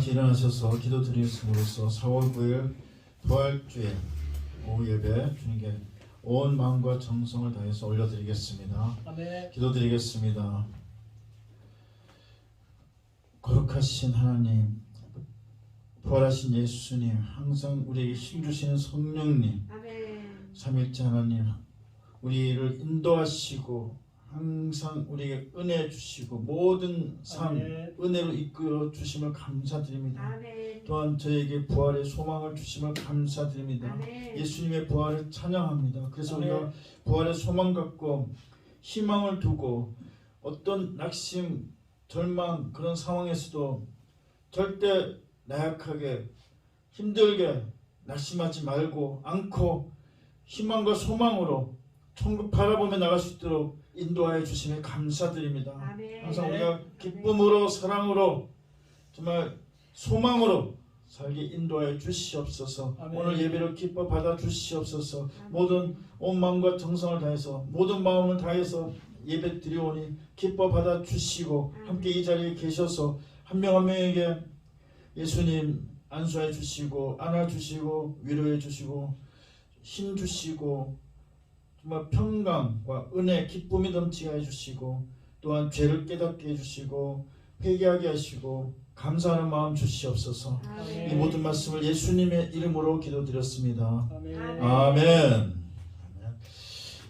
같이 일어나셔서 기도드리심으로써 4월 9일 부활주일 오후 예배 주님께 온 마음과 정성을 다해서 올려드리겠습니다. 아멘. 기도드리겠습니다. 거룩하신 하나님, 부활하신 예수님, 항상 우리에게 힘주시는 성령님, 아멘. 삼일째 하나님, 우리를 인도하시고 항상 우리에게 은혜 주시고 모든 삶 아멘. 은혜로 이끌어 주심을 감사드립니다. 아멘. 또한 저에게 부활의 소망을 주심을 감사드립니다. 아멘. 예수님의 부활을 찬양합니다. 그래서 아멘. 우리가 부활의 소망 갖고 희망을 두고 어떤 낙심, 절망 그런 상황에서도 절대 나약하게 힘들게 낙심하지 말고 않고 희망과 소망으로 천국 바라보며 나갈 수 있도록 인도하여 주심에 감사드립니다. 아멘. 항상 우리가 기쁨으로 사랑으로 정말 소망으로 살게 인도하여 주시옵소서. 아멘. 오늘 예배를 기뻐 받아 주시옵소서. 아멘. 모든 온 마음과 정성을 다해서 모든 마음을 다해서 예배 드리오니 기뻐 받아 주시고 아멘. 함께 이 자리에 계셔서 한 명 한 명에게 예수님 안수해 주시고 안아 주시고 위로해 주시고 힘 주시고 정말 평강과 은혜, 기쁨이 넘치게 해주시고 또한 죄를 깨닫게 해주시고 회개하게 하시고 감사하는 마음 주시옵소서. 아멘. 이 모든 말씀을 예수님의 이름으로 기도드렸습니다. 아멘. 아멘.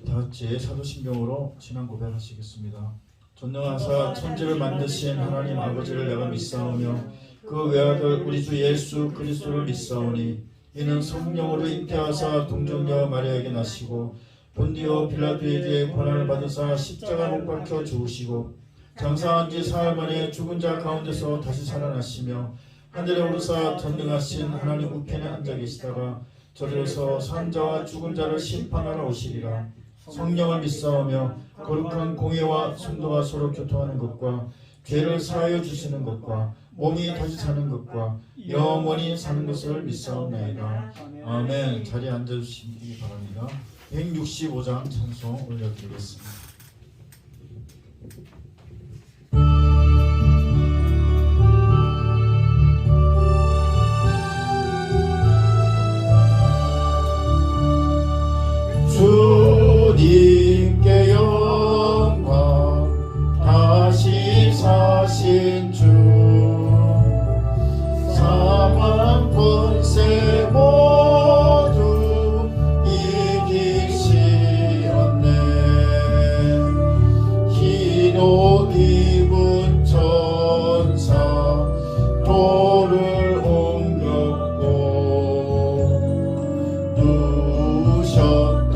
다 같이 사도신경으로 신앙 고백하시겠습니다. 전능하사 천지를 만드신 하나님 아버지를 내가 믿사오며 그 외아들 우리 주 예수 그리스도를 믿사오니 이는 성령으로 잉태하사 동정녀 마리아에게 나시고 본디오 빌라도에게 고난을 받으사 십자가 못 박혀 죽으시고 장사한 지 사흘 만에 죽은 자 가운데서 다시 살아나시며 하늘에 오르사 전능하신 하나님 우편에 앉아 계시다가 저리로서 산 자와 죽은 자를 심판하러 오시리라. 성령을 믿사오며 거룩한 공예와 성도가 서로 교통하는 것과 죄를 사하여 주시는 것과 몸이 다시 사는 것과 영원히 사는 것을 믿사옵나이다. 아멘. 자리에 앉아주시기 바랍니다. 165장 찬송 올려드리겠습니다. 주님께 영광 다시 사신 주 사망 권세 모두 이기시었네. 흰옷 입은 천사 돌을 옮겼고 누우셨던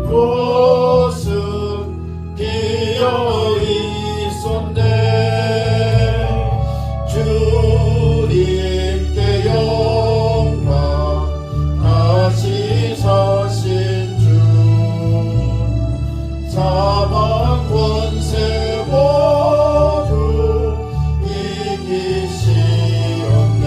곳은 비어 있었네. 주님께 영광 다시 사신 주 사망 권세 모두 이기시었네.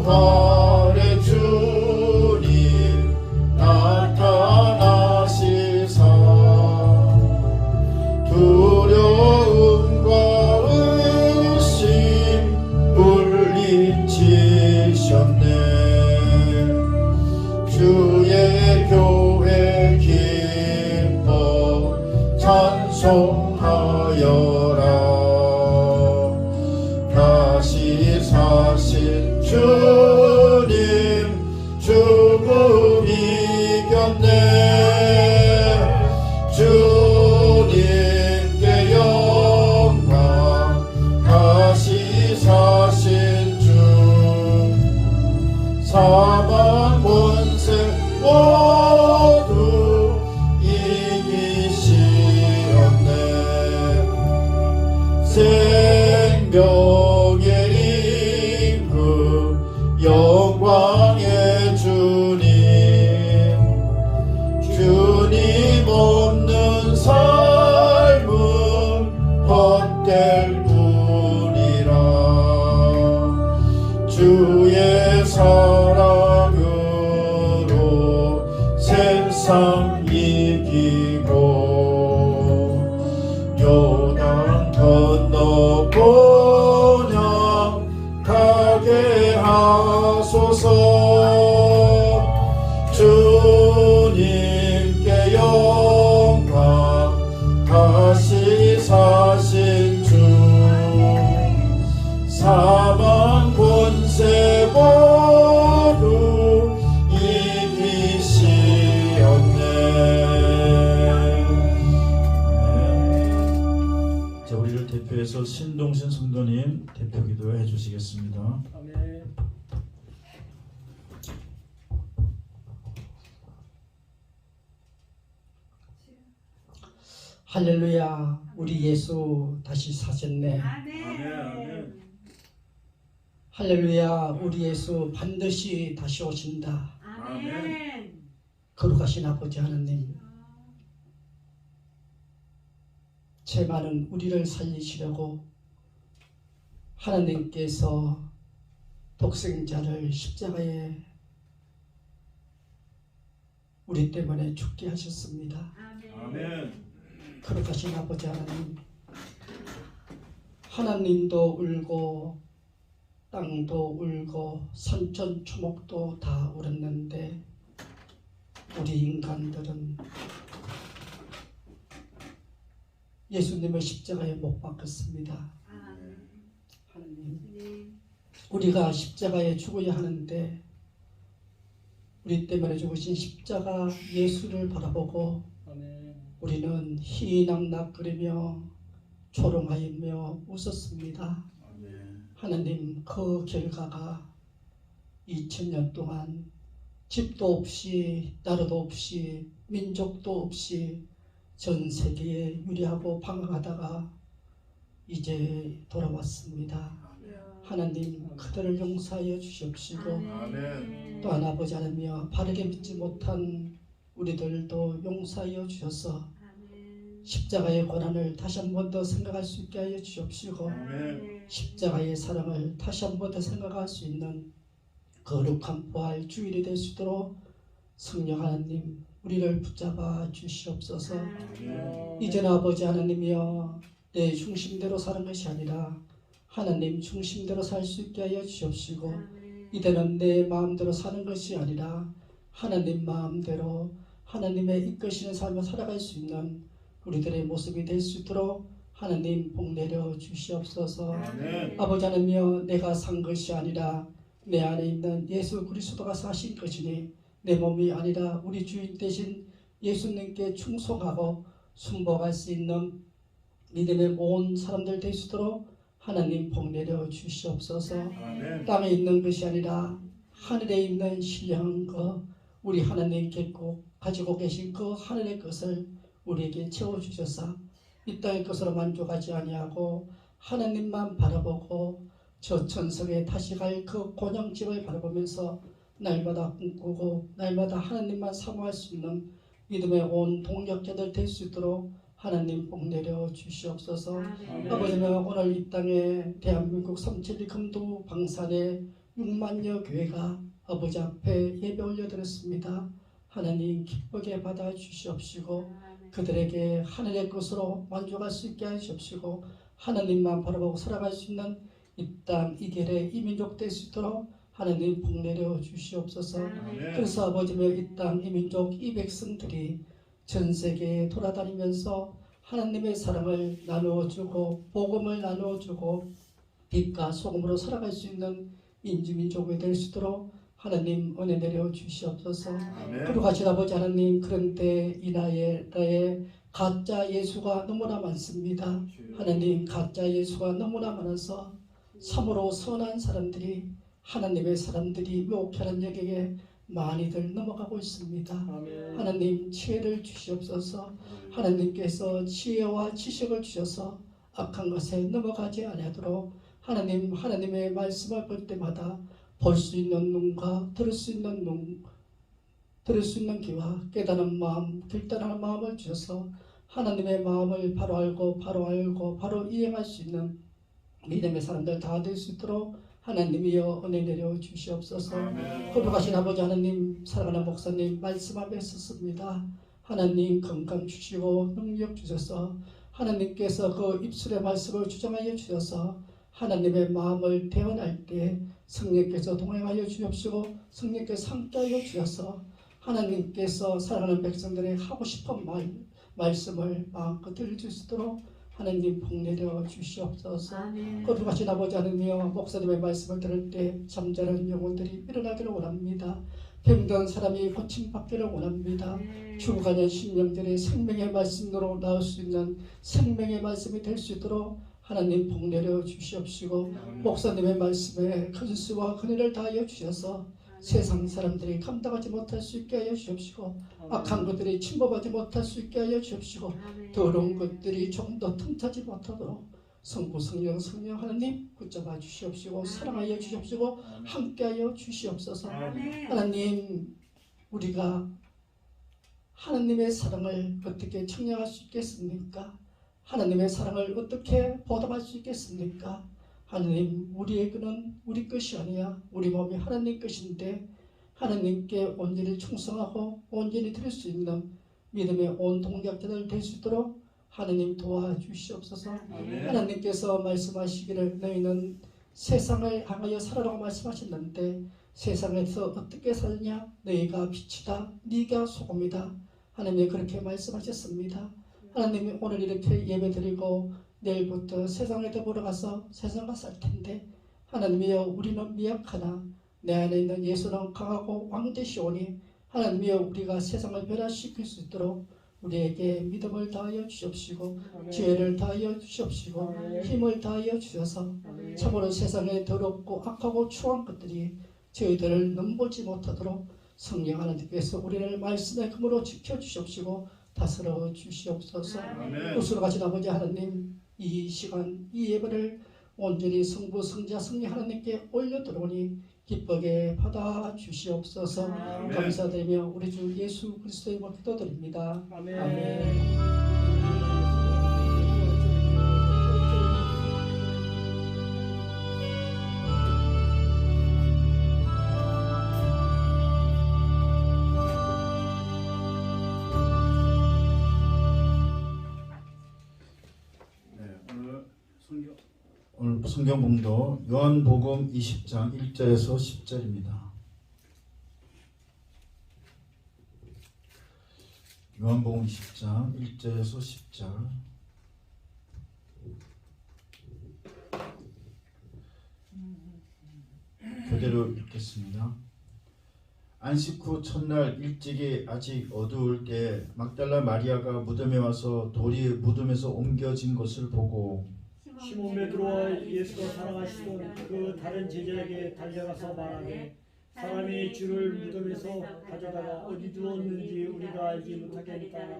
부활의 주님 나타나시사 두려움과 의심 물리치셨네. 주의 교회 기뻐 찬송하여라. 다시 사신 주님 죽음 이겼네. 주님께 영광 다시 사신 주 사망 권세 모두 이기시었네. 생명의 임금 사망 권세 모두 이기시었네. 자, 우리를 대표해서 신동신 성도님 대표 기도해 주시겠습니다. 아멘. 할렐루야, 우리 예수 다시 사셨네. 아멘. 할렐루야, 우리 예수 반드시 다시 오신다. 아멘. 거룩하신 아버지 하나님, 죄 많은 우리를 살리시려고 하나님께서 독생자를 십자가에 우리 때문에 죽게 하셨습니다. 아멘. 거룩하신 아버지 하나님, 하나님도 울고 땅도 울고 산천초목도 다 울었는데 우리 인간들은 예수님의 십자가에 못 박혔습니다. 하나님, 우리가 십자가에 죽어야 하는데 우리 때문에 죽으신 십자가 예수를 바라보고 우리는 희낙낙거리며 조롱하며 웃었습니다. 하나님, 그 결과가 2000년 동안 집도 없이 나라도 없이 민족도 없이 전 세계에 유리하고 방황하다가 이제 돌아왔습니다. 하나님, 그들을 용서하여 주시옵시고 또한 아버지 하나님, 바르게 믿지 못한 우리들도 용서하여 주셔서 십자가의 고난을 다시 한 번 더 생각할 수 있게 하여 주옵시고 십자가의 사랑을 다시 한 번 더 생각할 수 있는 거룩한 부활 주일이 될 수 있도록 성령 하나님 우리를 붙잡아 주시옵소서. 이제는 아버지 하나님이여, 내 중심대로 사는 것이 아니라 하나님 중심대로 살 수 있게 하여 주옵시고, 이제는 내 마음대로 사는 것이 아니라 하나님 마음대로 하나님의 이끄시는 삶을 살아갈 수 있는 우리들의 모습이 될 수 있도록 하나님 복 내려 주시옵소서. 아버지 하나님이여, 내가 산 것이 아니라 내 안에 있는 예수 그리스도가 사신 것이니 내 몸이 아니라 우리 주인 되신 예수님께 충성하고 순복할 수 있는 믿음의 온 사람들 될 수 있도록 하나님 복 내려 주시옵소서. 땅에 있는 것이 아니라 하늘에 있는 신령한 것, 우리 하나님께 꼭 가지고 계신 그 하늘의 것을 우리에게 채워주셔서 이 땅의 것으로 만족하지 아니하고 하나님만 바라보고 저 천석에 다시 갈 그 곤양집을 바라보면서 날마다 꿈꾸고 날마다 하나님만 사모할 수 있는 믿음의 온 동력자들 될 수 있도록 하나님 복 내려 주시옵소서. 아버지는 오늘 이 땅에 대한민국 372 금도 방산에 6만여 교회가 아버지 앞에 예배 올려드렸습니다. 하나님 기쁘게 받아 주시옵시고 그들에게 하늘의 것으로 만족할 수 있게 하시옵시고 하나님만 바라보고 살아갈 수 있는 이 땅 이 길에 이 민족 될 수 있도록 하나님 복 내려 주시옵소서. 그래서 아버지며 이 땅 이 민족 이 백성들이 전 세계에 돌아다니면서 하나님의 사랑을 나누어주고 복음을 나누어주고 빛과 소금으로 살아갈 수 있는 인지민족이 될 수 있도록 하나님 은혜 내려 주시옵소서. 거룩하신 아버지 하나님, 그런데 이 나라에 가짜 예수가 너무나 많습니다. 하나님, 가짜 예수가 너무나 많아서 참으로 선한 사람들이 하나님의 사람들이 욕하는 여기에 많이들 넘어가고 있습니다. 하나님 지혜를 주시옵소서. 하나님께서 지혜와 지식을 주셔서 악한 것에 넘어가지 아니하도록 하나님, 하나님의 말씀을 볼 때마다 볼 수 있는 눈과 들을 수 있는 눈, 들을 수 있는 귀와 깨달은 마음, 결단하는 마음을 주셔서 하나님의 마음을 바로 알고 바로 이행할 수 있는 믿음의 사람들 다 될 수 있도록 하나님이여 은혜 내려 주시옵소서. 거룩하신 아버지 하나님, 사랑하는 목사님 말씀 앞에 섰습니다. 하나님 건강 주시고 능력 주셔서 하나님께서 그 입술의 말씀을 주장하여 주셔서 하나님의 마음을 대언할 때 성령께서 동행하여 주옵시고 성령께서 함께하여 주셔서 하나님께서 사랑하는 백성들의 하고 싶은 말씀을 마음껏 들을 수 있도록 하나님 복 내려 주시옵소서. 아멘. 거룩하신 아버지 하나님이여, 목사님의 말씀을 들을 때 잠자는 영혼들이 일어나기를 원합니다. 병든 사람이 고침받기를 원합니다. 죽어가는 심령들이 생명의 말씀으로 나올 수 있는 생명의 말씀이 될 수 있도록 하나님 복 내려 주시옵시고, 목사님의 말씀에 근수와 근혜를 다하여 주셔서 세상 사람들이 감당하지 못할 수 있게 하여 주옵시고, 악한 것들이 침범하지 못할 수 있게 하여 주옵시고, 더러운 것들이 조금 더 틈타지 못하도록 성부 성령 성령 하나님 붙잡아 주시옵시고, 사랑하여 주시옵시고, 함께하여 주시옵소서. 하나님, 우리가 하나님의 사랑을 어떻게 청량할 수 있겠습니까? 하나님의 사랑을 어떻게 보답할 수 있겠습니까? 하나님, 우리의 그는 우리 것이 아니야. 우리 몸이 하나님 것인데 하나님께 온전히 충성하고 온전히 드릴 수 있는 믿음의 온 동력자들 될 수 있도록 하나님 도와주시옵소서. 하나님께서 말씀하시기를 너희는 세상을 향하여 살아라고 말씀하셨는데 세상에서 어떻게 살냐? 너희가 빛이다. 네가 소금이다. 하나님이 그렇게 말씀하셨습니다. 하나님이 오늘 이렇게 예배드리고 내일부터 세상에 들어가서 세상과 살 텐데, 하나님이여, 우리는 미약하나 내 안에 있는 예수는 강하고 왕되시오니 하나님이여, 우리가 세상을 변화시킬 수 있도록 우리에게 믿음을 다하여 주시옵시고, 지혜를 다하여 주시옵시고, 힘을 다하여 주셔서 참으로 세상에 더럽고 악하고 추한 것들이 저희들을 넘보지 못하도록 성령 하나님께서 우리를 말씀의 금으로 지켜주시옵시고 다스려 주시옵소서. 우수로 가신 아버지 하나님, 이 시간 이 예배를 온전히 성부 성자 성령 하나님께 올려드리니 기쁘게 받아 주시옵소서. 감사드리며 우리 주 예수 그리스도의 이름으로 기도드립니다. 아멘. 오늘 성경 봉도 요한복음 20장 1절에서 10절입니다. 요한복음 20장 1절에서 10절. 그대로 읽겠습니다. 안식 후 첫날 일찍이 아직 어두울 때 막달라 마리아가 무덤에 와서 돌이 무덤에서 옮겨진 것을 보고 시몬 베드로와 예수가 사랑하시던 그 다른 제자에게 달려가서 말하되 사람이 주를 무덤에서 가져다가 어디 두었는지 우리가 알지 못하겠다.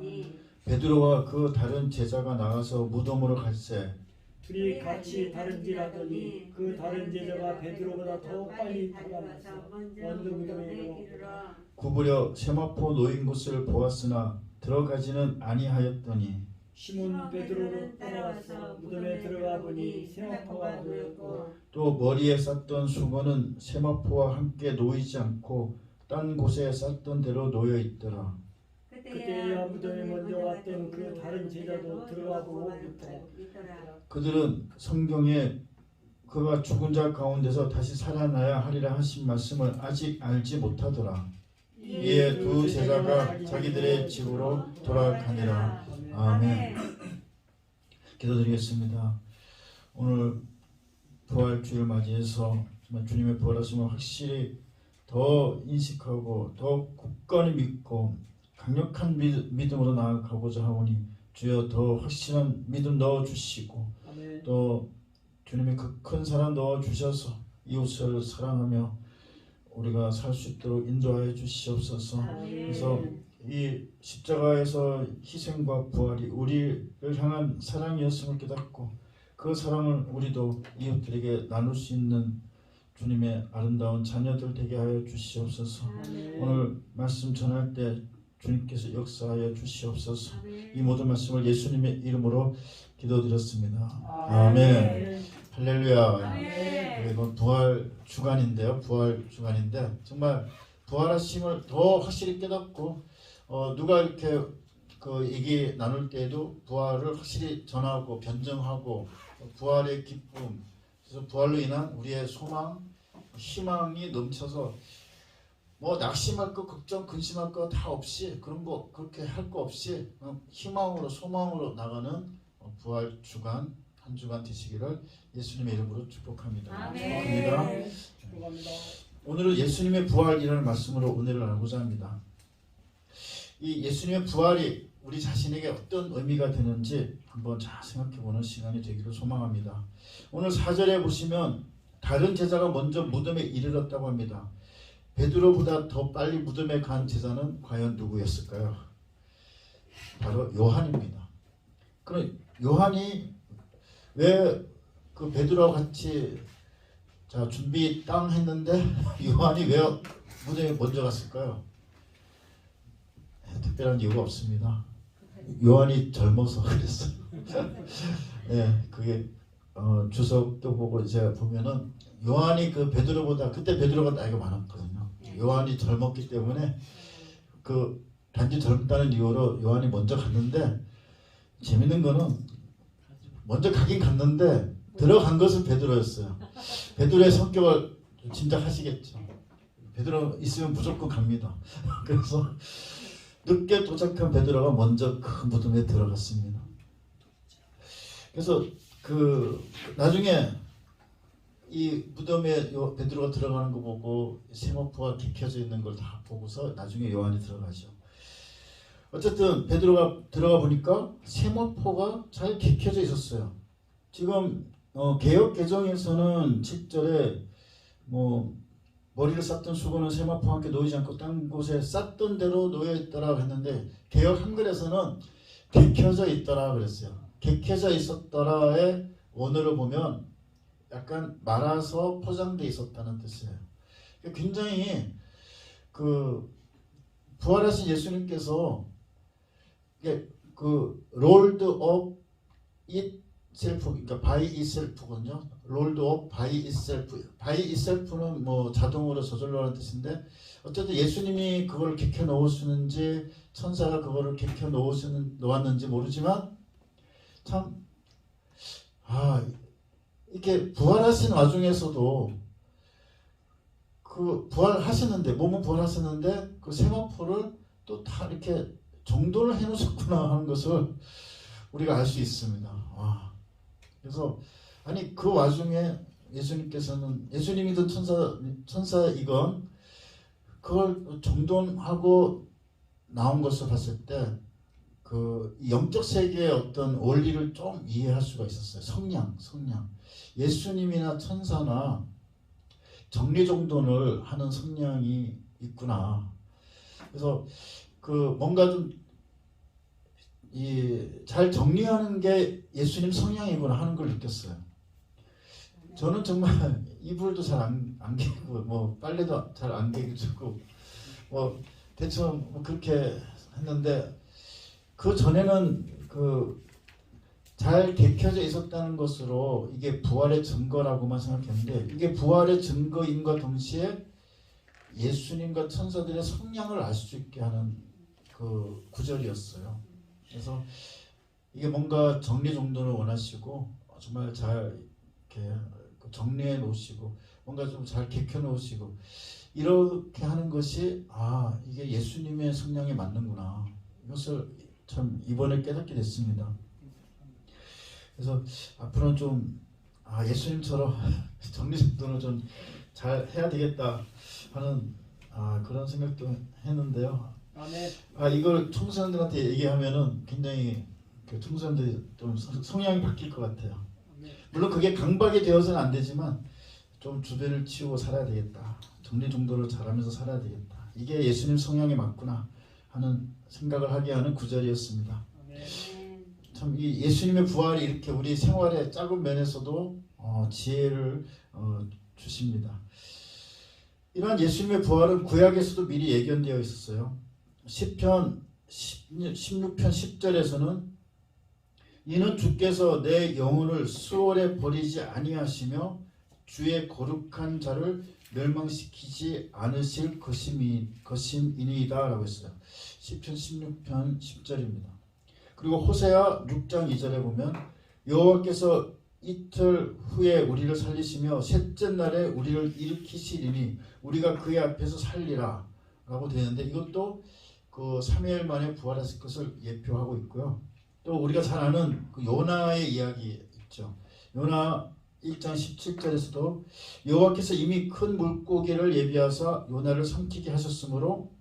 베드로와 그 다른 제자가 나가서 무덤으로 갈새 둘이 같이 다른지라더니 그 다른 제자가 베드로보다 더 빨리 달려나서 먼저 무덤에 이르러 구부려 세마포 놓인 곳을 보았으나 들어가지는 아니하였더니 시몬 베드로로 따라와서 무덤에 들어가 보니 세마포가 놓였고 또 머리에 쌌던 수건은 세마포와 함께 놓이지 않고 딴 곳에 쌌던 대로 놓여 있더라. 그때야 무덤에 먼저 왔던 그 다른 제자도 들어가 보고 있더라. 그들은 성경에 그가 죽은 자 가운데서 다시 살아나야 하리라 하신 말씀을 아직 알지 못하더라. 이에 두 제자가 자기들의 집으로 돌아가니라. 아멘. 기도드리겠습니다. 오늘 부활주를 맞이해서 정말 주님의 부활하심을 확실히 더 인식하고 더 굳건히 믿고 강력한 믿음으로 나아가고자 하오니 주여 더 확실한 믿음 넣어주시고 또 주님의 그 큰 사랑 넣어주셔서 이웃을 사랑하며 우리가 살 수 있도록 인도하여 주시옵소서. 그래서 이 십자가에서 희생과 부활이 우리를 향한 사랑이었음을 깨닫고 그 사랑을 우리도 이웃들에게 나눌 수 있는 주님의 아름다운 자녀들 되게 하여 주시옵소서. 오늘 말씀 전할 때 주님께서 역사하여 주시옵소서. 이 모든 말씀을 예수님의 이름으로 기도드렸습니다. 아멘. 할렐루야. 이번 부활 주간인데요. 부활 주간인데 정말 부활하심을 더 확실히 깨닫고 누가 이렇게 그 얘기 나눌 때에도 부활을 확실히 전하고 변증하고 부활의 기쁨, 그래서 부활로 인한 우리의 소망, 희망이 넘쳐서 뭐 낙심할 거, 걱정, 근심할 거 다 없이 그런 거 그렇게 할 거 없이 희망으로 소망으로 나가는 부활 주간 한 주간 되시기를 예수님의 이름으로 축복합니다. 아멘. 축복합니다. 축복합니다. 오늘은 예수님의 부활이라는 말씀으로 은혜를 나누고자 합니다. 이 예수님의 부활이 우리 자신에게 어떤 의미가 되는지 한번 잘 생각해보는 시간이 되기를 소망합니다. 오늘 4절에 보시면 다른 제자가 먼저 무덤에 이르렀다고 합니다. 베드로보다 더 빨리 무덤에 간 제자는 과연 누구였을까요? 바로 요한입니다. 그럼 요한이 왜 그 베드로와 같이 자 준비 땅 했는데 요한이 왜 무덤에 먼저 갔을까요? 특별한 이유가 없습니다. 요한이 젊어서 그랬어요. 네, 그게 주석도 보고 이제 보면은 요한이 그 베드로보다 그때 베드로가 나이가 많았거든요. 요한이 젊었기 때문에 그 단지 젊다는 이유로 요한이 먼저 갔는데 재밌는 거는 먼저 가긴 갔는데 들어간 것은 베드로였어요. 베드로의 성격을 짐작하시겠죠. 베드로 있으면 무조건 갑니다. 그래서 늦게 도착한 베드로가 먼저 그 무덤에 들어갔습니다. 그래서 그 나중에 이 무덤에 베드로가 들어가는 거 보고 세마포가 켜져 있는 걸 다 보고서 나중에 요한이 들어가죠. 어쨌든 베드로가 들어가 보니까 세마포가 잘 켜져 있었어요. 지금 개역 개정에서는 7절에 뭐 머리를 쌌던 수건은 세마포와 함께 놓이지 않고 딴 곳에 쌌던 대로 놓여 있더라 했는데 개역 한글에서는 객혀져 있더라 그랬어요. 객혀져 있었더라의 원어를 보면 약간 말아서 포장돼 있었다는 뜻이에요. 굉장히 그 부활하신 예수님께서 그 rolled up itself, 그러니까 by itself거든요. rolled up by itself. by itself는 뭐 자동으로 저절로 하는 뜻인데 어쨌든 예수님이 그걸 객혀 놓으시는지 천사가 그거를 객혀 놓았는지 모르지만 참 이렇게 부활하신 와중에서도 그 부활하시는데 몸은 부활하시는데 그 세마포를 또 다 이렇게 정돈을 해놓으셨구나 하는 것을 우리가 알 수 있습니다. 그래서 아니 그 와중에 예수님께서는 예수님이든 천사이건 그걸 정돈하고 나온 것을 봤을 때 그 영적 세계의 어떤 원리를 좀 이해할 수가 있었어요. 성량. 예수님이나 천사나 정리정돈을 하는 성량이 있구나. 그래서 그 뭔가 좀 잘 정리하는 게 예수님 성향이구나 하는 걸 느꼈어요. 저는 정말 이불도 잘 안 개고 뭐 빨래도 잘 안 개고 뭐 대충 뭐 그렇게 했는데 그 전에는 그 잘 개켜져 있었다는 것으로 이게 부활의 증거라고만 생각했는데 이게 부활의 증거인과 동시에 예수님과 천사들의 성량을 알 수 있게 하는 그 구절이었어요. 그래서 이게 뭔가 정리정돈을 원하시고 정말 잘 이렇게 정리해 놓으시고 뭔가 좀 잘 개켜 놓으시고 이렇게 하는 것이 이게 예수님의 성량에 맞는구나. 이것을 참 이번에 깨닫게 됐습니다. 그래서 앞으로는 좀 예수님처럼 정리정돈을 좀 잘 해야 되겠다 하는 그런 생각도 했는데요. 아멘. 이걸 청소년들한테 얘기하면은 굉장히 그 청소년들이 좀 성향이 바뀔 것 같아요. 물론 그게 강박이 되어서는 안 되지만 좀 주변을 치우고 살아야 되겠다. 정리정돈을 잘하면서 살아야 되겠다. 이게 예수님 성향에 맞구나 하는 생각을 하게 하는 구절이었습니다. 참 이 예수님의 부활이 이렇게 우리 생활의 작은 면에서도 지혜를 주십니다. 이러한 예수님의 부활은 구약에서도 미리 예견되어 있었어요. 시편 16편 10절에서는 이는 주께서 내 영혼을 수월에 버리지 아니하시며 주의 거룩한 자를 멸망시키지 않으실 것임이니이다 라고 했어요. 시편 16편 10절입니다. 그리고 호세아 6장 2절에 보면 여호와께서 이틀 후에 우리를 살리시며 셋째 날에 우리를 일으키시리니 우리가 그의 앞에서 살리라 라고 되는데 이것도 그 3일 만에 부활하실 것을 예표하고 있고요. 또 우리가 잘 아는 그 요나의 이야기 있죠. 요나 1장 17절에서도 여호와께서 이미 큰 물고기를 예비하사 요나를 삼키게 하셨으므로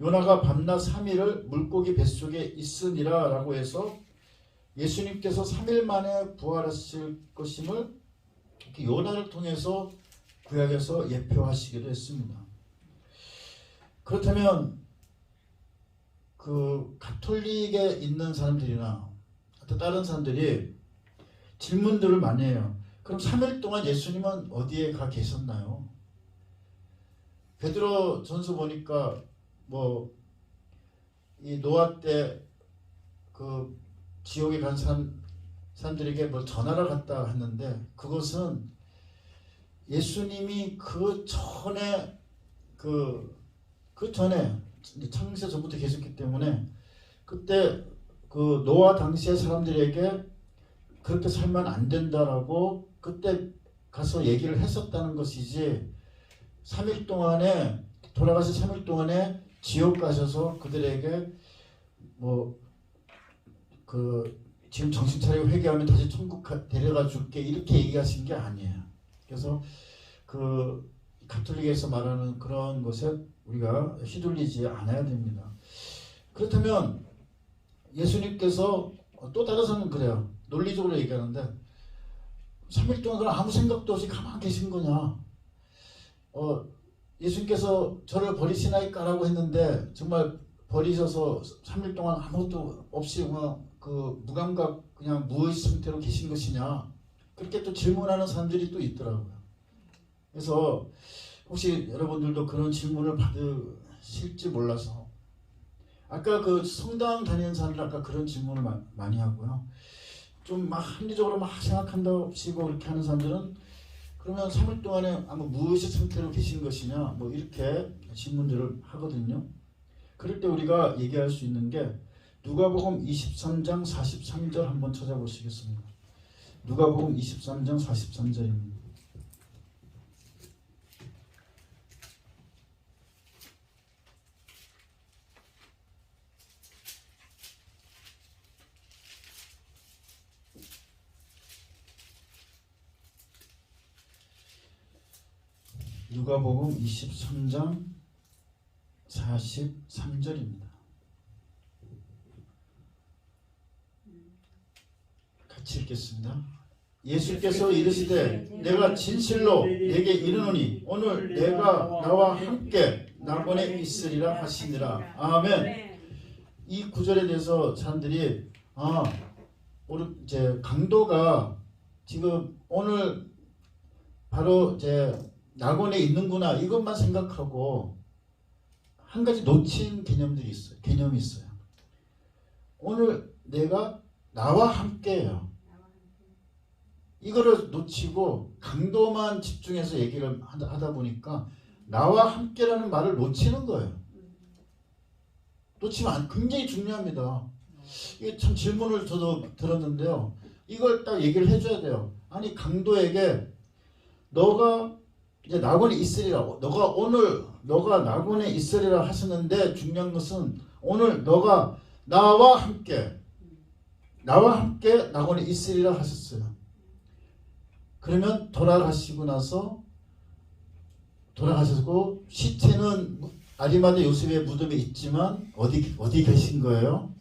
요나가 밤낮 3일을 물고기 뱃속에 있으니라 라고 해서 예수님께서 3일 만에 부활하실 것임을 이렇게 요나를 통해서 구약에서 예표하시기도 했습니다. 그렇다면 그 가톨릭에 있는 사람들이나 또 다른 사람들이 질문들을 많이 해요. 그럼 3일 동안 예수님은 어디에 가 계셨나요? 베드로 전서 보니까 뭐 이 노아 때 그 지옥에 간 사람들에게 뭐 전하러 갔다 했는데 그것은 예수님이 그 전에 창세 전부터 계셨기 때문에 그때 그 노아 당시의 사람들에게 그렇게 살면 안 된다라고 그때 가서 얘기를 했었다는 것이지 3일 동안에 돌아가신 3일 동안에 지옥 가셔서 그들에게 뭐 그 지금 정신 차리고 회개하면 다시 천국 데려가 줄게 이렇게 얘기하신 게 아니에요. 그래서 그 가톨릭에서 말하는 그런 것에 우리가 휘둘리지 않아야 됩니다. 그렇다면 예수님께서 또 다른 사람은 그래요. 논리적으로 얘기하는데 3일 동안 그럼 아무 생각도 없이 가만히 계신 거냐? 예수님께서 저를 버리시나이까라고 했는데 정말 버리셔서 3일 동안 아무것도 없이 그냥 그 무감각 그냥 무의식 상태로 계신 것이냐? 그렇게 또 질문하는 사람들이 또 있더라고요. 그래서 혹시 여러분들도 그런 질문을 받으실지 몰라서 아까 그 성당 다니는 사람들 아까 그런 질문을 많이 하고요. 좀 막 합리적으로 막 생각한다시고 그렇게 하는 사람들은 그러면 3일 동안에 아마 무의식 상태로 계신 것이냐 뭐 이렇게 질문들을 하거든요. 그럴 때 우리가 얘기할 수 있는 게 누가복음 23장 43절 한번 찾아보시겠습니다. 누가복음 23장 43절입니다. 누가복음 23장 43절입니다. 같이 읽겠습니다. 예수께서 이르시되 내가 진실로 내게 이르노니 오늘 내가 나와 함께 낙원에 있으리라 하시니라. 아멘. 이 구절에 대해서 사람들이 우리 이제 강도가 지금 오늘 바로 이제 낙원에 있는구나 이것만 생각하고 한 가지 놓친 개념이 있어요. 오늘 내가 나와 함께해요. 이거를 놓치고 강도만 집중해서 얘기를 하다 보니까 나와 함께라는 말을 놓치는 거예요. 놓치면 굉장히 중요합니다. 이게 참 질문을 저도 들었는데요. 이걸 딱 얘기를 해줘야 돼요. 아니 강도에게 너가 이제 낙원에 있으리라. 너가 낙원에 있으리라 하셨는데 중요한 것은 오늘 너가 나와 함께 낙원에 있으리라 하셨어요. 그러면 돌아가셨고 시체는 아리마대 요셉의 무덤에 있지만 어디 계신 거예요?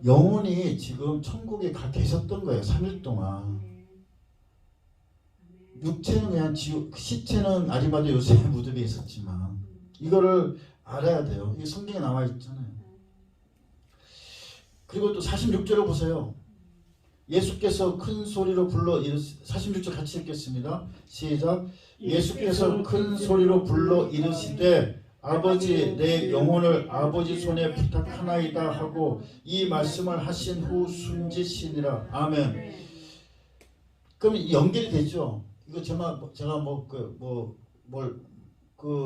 영혼이 지금 천국에 가 계셨던 거예요. 3일 동안. 육체는 그냥 시체는 아리마대 요셉의 무덤에 있었지만 이거를 알아야 돼요. 이게 성경에 나와 있잖아요. 그리고 또 46절을 보세요. 예수께서 큰 소리로 불러 46절 같이 읽겠습니다. 시작. 예수께서 큰 소리로 불러 이르시되 아버지 내 영혼을 아버지 손에 부탁하나이다 하고 이 말씀을 하신 후 숨지시니라. 아멘. 그럼 연결이 되죠. 이거 제가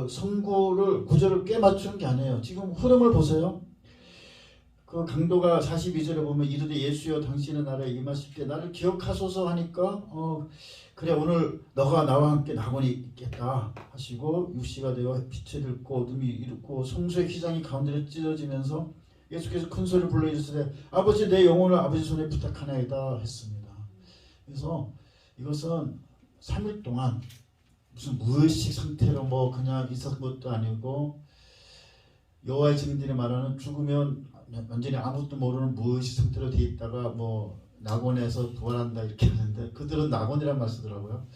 성구를 구절을 꽤 맞추는 게 아니에요. 지금 흐름을 보세요. 그 강도가 42절에 보면 이르되 예수여 당신의 나라에 임하실 때 나를 기억하소서 하니까 그래 오늘 너가 나와 함께 낙원에 있겠다 하시고 육시가 되어 빛을 잃고 어둠이 이르고 성소의 휘장이 가운데로 찢어지면서 예수께서 큰 소리를 불러 이르시되 아버지 내 영혼을 아버지 손에 부탁하나이다 했습니다. 그래서 이것은 3일 동안 무슨 무의식 상태로 뭐 그냥 있었던 것도 아니고 여호와의 증인들이 말하는 죽으면 완전히 아무것도 모르는 무의식 상태로 돼 있다가 뭐 낙원에서 부활한다 이렇게 하는데 그들은 낙원이란 말 쓰더라고요.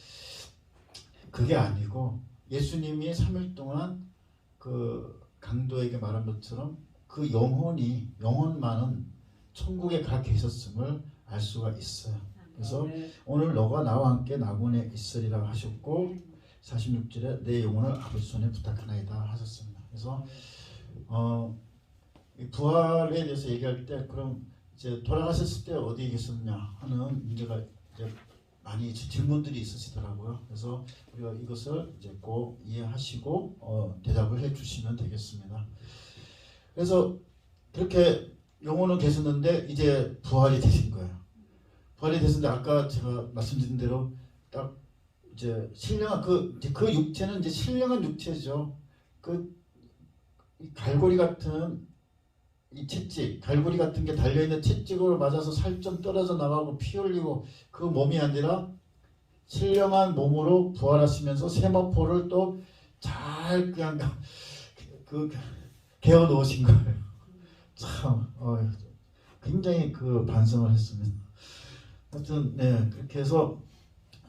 그게 아니고 예수님이 3일 동안 그 강도에게 말한 것처럼 그 영혼만은 천국에 가 계셨음을 알 수가 있어요. 그래서 오늘 너가 나와 함께 낙원에 있으리라 하셨고 46절에 내 영혼을 아버지 손에 부탁하나이다 하셨습니다. 그래서 이 부활에 대해서 얘기할 때 그럼 이제 돌아가셨을 때 어디에 계셨냐 하는 문제가 이제 많이 질문들이 있으시더라고요. 그래서 우리가 이것을 이제 꼭 이해하시고 대답을 해주시면 되겠습니다. 그래서 그렇게 영혼은 계셨는데 이제 부활이 되신 거예요. 부활이 되셨는데 아까 제가 말씀드린 대로 딱 이제 신령한 그 육체는 이제 신령한 육체죠. 그 갈고리 같은 이 채찍, 갈고리 같은 게 달려있는 채찍으로 맞아서 살점 떨어져 나가고 피 흘리고 그 몸이 아니라 신령한 몸으로 부활하시면서 세마포를 또 잘 그냥 개어 놓으신 거예요. 참 굉장히 그 반성을 했습니다. 하여튼 네 그렇게 해서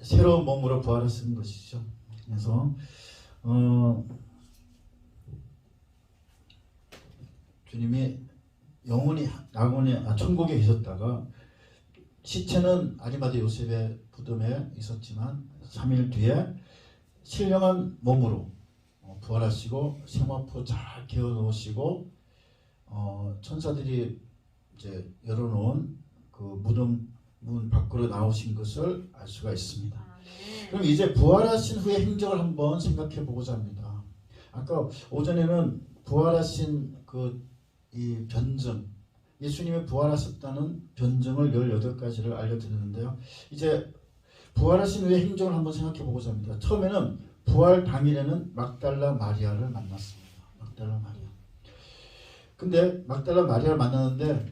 새로운 몸으로 부활하신 것이죠. 그래서 주님이 영혼이 낙원에 천국에 계셨다가 시체는 아리마대 요셉의 부름에 있었지만 3일 뒤에 신령한 몸으로 부활하시고 세마포 잘 개어 놓으시고 천사들이 이제 열어놓은 그 무덤 문 밖으로 나오신 것을 알 수가 있습니다. 그럼 이제 부활하신 후의 행적을 한번 생각해 보고자 합니다. 아까 오전에는 부활하신 이 변증, 예수님이 부활하셨다는 변증을 18가지를 알려드렸는데요. 이제 부활하신 후의 행적을 한번 생각해 보고자 합니다. 처음에는 부활 당일에는 막달라 마리아를 만났습니다. 막달라 마리아. 근데 막달라 마리아를 만났는데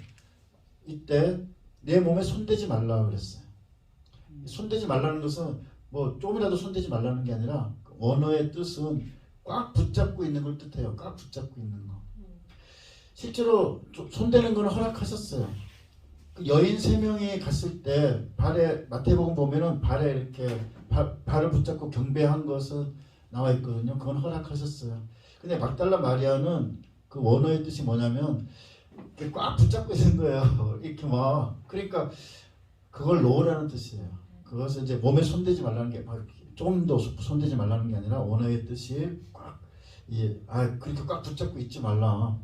이때 내 몸에 손대지 말라 그랬어요. 손대지 말라는 것은 뭐 조금이라도 손대지 말라는 게 아니라 원어의 뜻은 꽉 붙잡고 있는 걸 뜻해요. 꽉 붙잡고 있는 거. 실제로 손대는 건 허락하셨어요. 그 여인 3명이 갔을 때 발에 마태복음 보면은 발에 이렇게 발을 붙잡고 경배한 것은 나와 있거든요. 그건 허락하셨어요. 근데 막달라 마리아는 그 원어의 뜻이 뭐냐면 이렇게 꽉 붙잡고 있는 거예요. 이렇게 막 그러니까 그걸 놓으라는 뜻이에요. 그것은 이제 몸에 손대지 말라는 게 조금 더 손대지 말라는 게 아니라 원어의 뜻이 꽉 그렇게 꽉 붙잡고 있지 말라.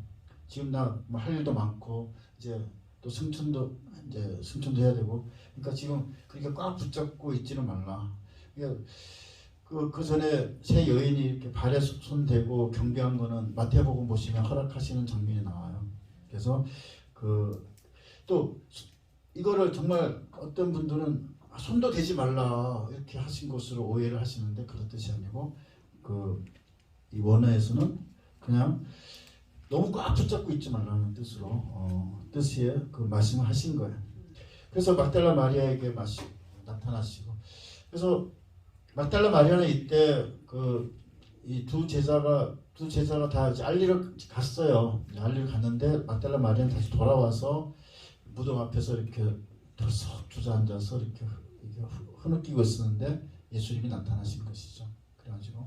지금 나 할 일도 많고 이제 또 승천도 해야 되고 그러니까 지금 그렇게 꽉 붙잡고 있지는 말라. 그러니까 그 전에 세 여인이 이렇게 발에 손 대고 경배한 거는 마태복음 보시면 허락하시는 장면이 나와요. 그래서 또 이거를 정말 어떤 분들은 손도 대지 말라 이렇게 하신 것으로 오해를 하시는데 그런 뜻이 아니고 이 원어에서는 그냥 너무 꽉 붙잡고 있지 말라는 뜻으로 뜻의 그 말씀을 하신 거예요. 그래서 막달라 마리아에게 나타나시고 그래서 막달라 마리아는 이때 이 두 제자가 다 이제 알리를 갔어요. 알리를 갔는데 막달라 마리아는 다시 돌아와서 무덤 앞에서 이렇게 덜썩 주저앉아서 이렇게 흐느끼고 있었는데 예수님이 나타나신 것이죠. 그래가지고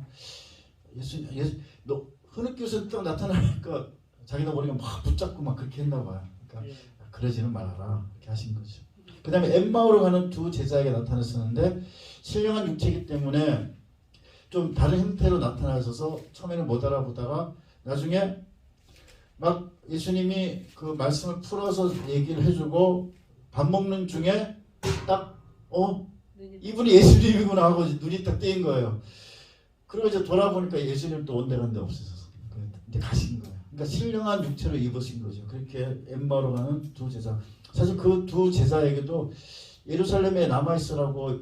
너 흐느끼고서 딱 나타나니까 자기도 모르게 막 붙잡고 막 그렇게 했나 봐요. 그러니까 그러지는 말아라 이렇게 하신 거죠. 그 다음에 엠마오로 가는 두 제자에게 나타났었는데 신령한 육체이기 때문에 좀 다른 형태로 나타나셔서 처음에는 못 알아보다가 나중에 막 예수님이 그 말씀을 풀어서 얘기를 해주고 밥 먹는 중에 딱 이분이 예수님이구나 하고 눈이 딱 떼인 거예요. 그리고 이제 돌아보니까 예수님 또 온데간데 없으셔서 이제 가신 거예요. 그러니까 신령한 육체로 입으신 거죠. 그렇게 엠마오로 가는 두 제자. 사실 그 두 제자에게도 예루살렘에 남아있으라고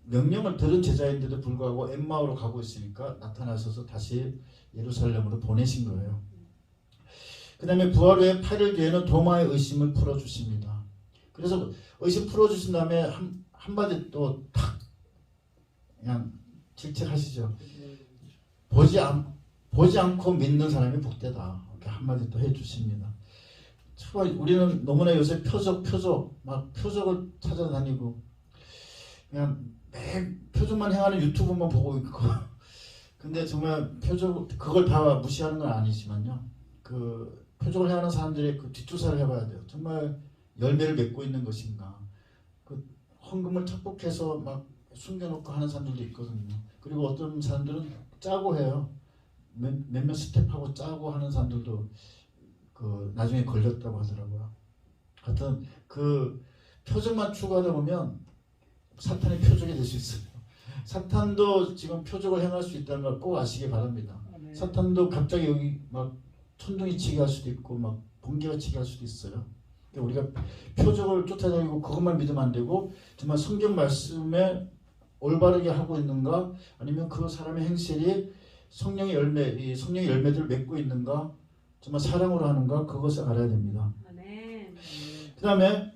명령을 들은 제자인데도 불구하고 엠마오로 가고 있으니까 나타나셔서 다시 예루살렘으로 보내신 거예요. 그 다음에 부활 후에 8일 뒤에는 도마의 의심을 풀어주십니다. 그래서 의심 풀어주신 다음에 한마디 또 탁 그냥 질책하시죠. 보지 않고 믿는 사람이 복되다. 이렇게 한마디 또 해주십니다. 우리는 너무나 요새 표적 막 표적을 찾아다니고 그냥 매일 표적만 행하는 유튜브만 보고 있고 근데 정말 표적 그걸 다 무시하는 건 아니지만요. 그 표적을 행하는 사람들의 그 뒷조사를 해봐야 돼요. 정말 열매를 맺고 있는 것인가. 그 헌금을 척복해서 막 숨겨놓고 하는 사람들도 있거든요. 그리고 어떤 사람들은 짜고 해요. 몇몇 스텝하고 짜고 하는 사람들도 그 나중에 걸렸다고 하더라고요. 하여튼 그 표적만 추구하다 보면 사탄의 표적이 될 수 있어요. 사탄도 지금 표적을 행할 수 있다는 걸 꼭 아시기 바랍니다. 사탄도 갑자기 여기 막 천둥이 치게 할 수도 있고 막 번개가 치게 할 수도 있어요. 그러니까 우리가 표적을 쫓아다니고 그것만 믿으면 안 되고 정말 성경 말씀에 올바르게 하고 있는가 아니면 그 사람의 행실이 성령의 열매들을 맺고 있는가 정말 사랑으로 하는가 그것을 알아야 됩니다. 그 다음에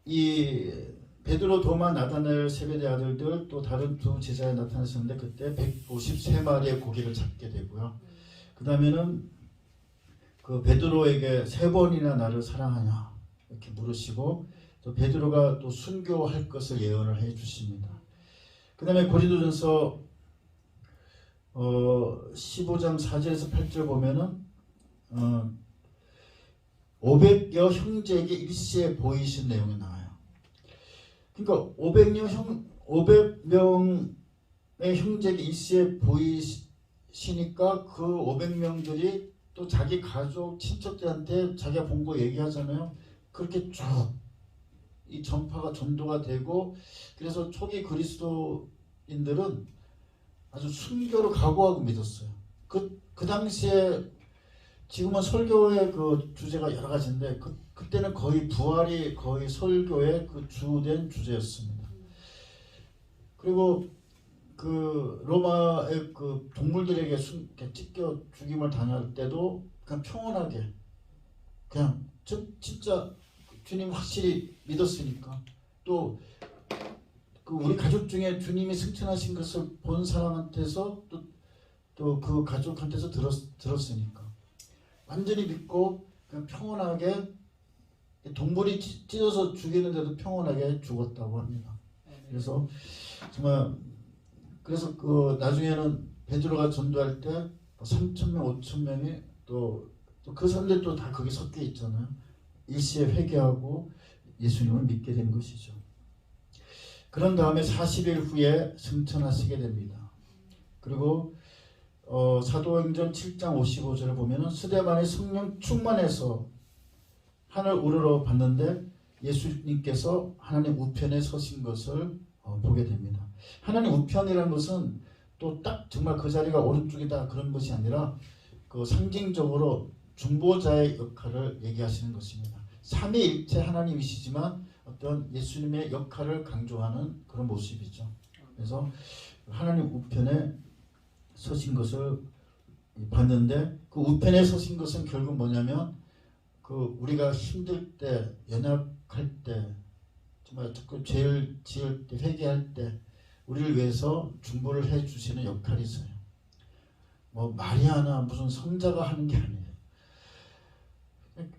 이 베드로, 도마, 나다나엘, 세베대 아들들 또 다른 두 제자에 나타나셨는데 그때 153마리의 고기를 잡게 되고요. 그 다음에는 그 베드로에게 3번이나 나를 사랑하냐 이렇게 물으시고 또 베드로가 또 순교할 것을 예언을 해 주십니다. 그 다음에 고린도전서 15장 4절에서 8절 보면은 500여 형제에게 일시에 보이신 내용이 나와요. 그러니까 500명의 형제에게 일시에 보이시니까 그 500명들이 또 자기 가족, 친척들한테 자기가 본 거 얘기하잖아요. 그렇게 쭉 이 전파가 전도가 되고 그래서 초기 그리스도인들은 아주 순교를 각오하고 믿었어요. 그 당시에 지금은 설교의 그 주제가 여러 가지인데 그때는 거의 부활이 거의 설교의 그 주된 주제였습니다. 그리고 그 로마의 그 동물들에게 찢겨 죽임을 당할 때도 그냥 평온하게 그냥 진짜 주님 확실히 믿었으니까 또 그 우리 가족 중에 주님이 승천하신 것을 본 사람한테서 또 그 가족한테서 들었으니까 완전히 믿고 그냥 평온하게 동물이 찢어서 죽이는데도 평온하게 죽었다고 합니다. 그래서 정말 그래서 그 나중에는 베드로가 전도할 때 3,000명, 5,000명이 또 그 사람들 또 다 거기 섞여 있잖아요. 일시에 회개하고 예수님을 믿게 된 것이죠. 그런 다음에 40일 후에 승천하시게 됩니다. 그리고 사도행전 7장 55절을 보면은 스데반이 성령 충만해서 하늘 우러러 봤는데 예수님께서 하나님 우편에 서신 것을 보게 됩니다. 하나님 우편이라는 것은 또 딱 정말 그 자리가 오른쪽이다 그런 것이 아니라 그 상징적으로 중보자의 역할을 얘기하시는 것입니다. 삼위일체 하나님이시지만 어떤 예수님의 역할을 강조하는 그런 모습이죠. 그래서 하나님 우편에 서신 것을 봤는데 그 우편에 서신 것은 결국 뭐냐면 그 우리가 힘들 때, 연약할 때, 정말 자꾸 죄를 지을 때, 회개할 때 우리를 위해서 중보를 해 주시는 역할이 있어요. 뭐 마리아나 무슨 성자가 하는 게 아니에요.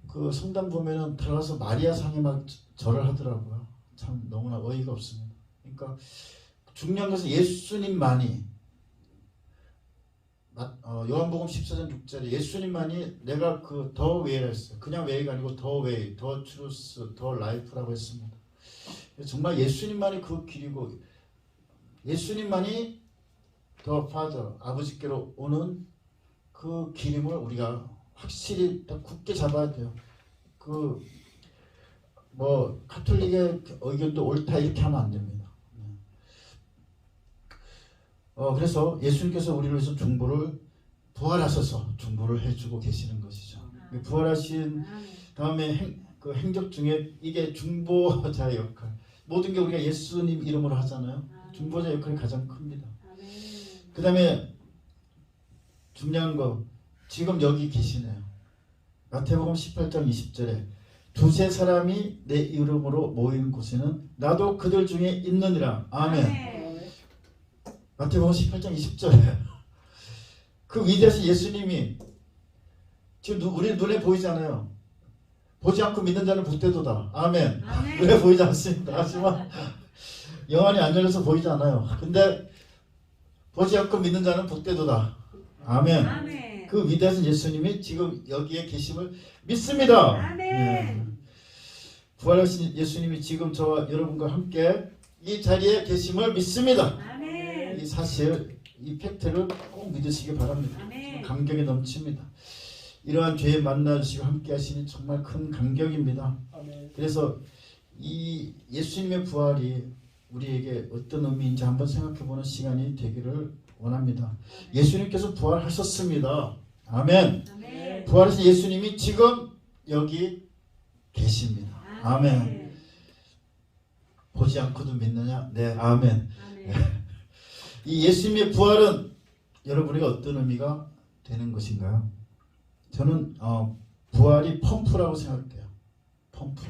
그 성당 보면은 들어가서 마리아 상에 막 절을 하더라고요. 참 너무나 어이가 없습니다. 그러니까 중요한 것은 예수님만이 요한복음 14장 6절에 예수님만이 내가 그 더 웨이라 했어요. 그냥 웨이가 아니고 더 웨이, 더 트루스, 더 라이프라고 했습니다. 정말 예수님만이 그 길이고 예수님만이 더 파더 아버지께로 오는 그 길임을 우리가 확실히 딱 굳게 잡아야 돼요. 그 뭐 카톨릭의 의견도 옳다 이렇게 하면 안 됩니다. 그래서 예수님께서 우리를 위해서 중보를 부활하셔서 중보를 해주고 계시는 것이죠. 부활하신 다음에 그 행적 중에 이게 중보자의 역할. 모든 게 우리가 예수님 이름으로 하잖아요. 중보자 역할이 가장 큽니다. 그 다음에 중요한 거 지금 여기 계시네요. 마태복음 18장 20절에 두세 사람이 내 이름으로 모인 곳에는 나도 그들 중에 있느니라. 아멘. 마태복음 18장 20절에 그 위대하신 예수님이 지금 우리 눈에 보이잖아요. 보지 않고 믿는 자는 복되도다. 아멘. 눈에 보이지 않습니다. 하지만 영안이 안 열려서 보이지 않아요. 근데 보지 않고 믿는 자는 복되도다. 아멘. 그 위대하신 예수님이 지금 여기에 계심을 믿습니다. 네. 부활하신 예수님이 지금 저와 여러분과 함께 이 자리에 계심을 믿습니다. 이 사실, 이 팩트를 꼭 믿으시기 바랍니다. 감격이 넘칩니다. 이러한 죄에 만나주시고 함께 하시니 정말 큰 감격입니다. 그래서 이 예수님의 부활이 우리에게 어떤 의미인지 한번 생각해보는 시간이 되기를 원합니다. 예수님께서 부활하셨습니다. 아멘. 부활하신 예수님이 지금 여기 계십니다. 아멘. 보지 않고도 믿느냐? 네, 아멘. 이 예수님의 부활은 여러분에게 어떤 의미가 되는 것인가요? 저는 부활이 펌프라고 생각돼요. 펌프.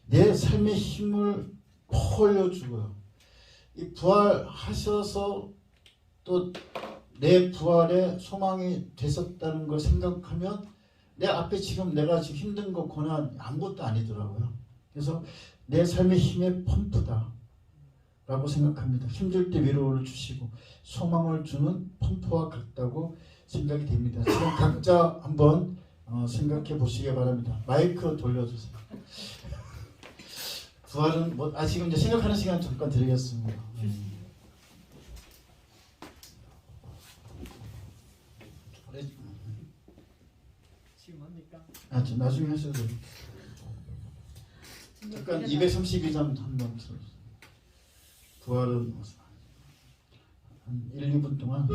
내 삶의 힘을 올려주고요. 이 부활하셔서 또 내 부활에 소망이 되셨다는 걸 생각하면 내 앞에 지금 내가 지금 힘든 거 고난 아무것도 아니더라고요. 그래서 내 삶의 힘의 펌프다 라고 생각합니다. 힘들 때 위로를 주시고 소망을 주는 펌프와 같다고 생각이 됩니다. 지금 각자 한번 생각해 보시기 바랍니다. 마이크 돌려주세요. 부활은 지금 이제 생각하는 시간 잠깐 드리겠습니다. 지금 합니까? 좀 나중에 하셔도 돼요. 잠깐 232장 한번 들어주세요. 부활은 한 1, 2분 동안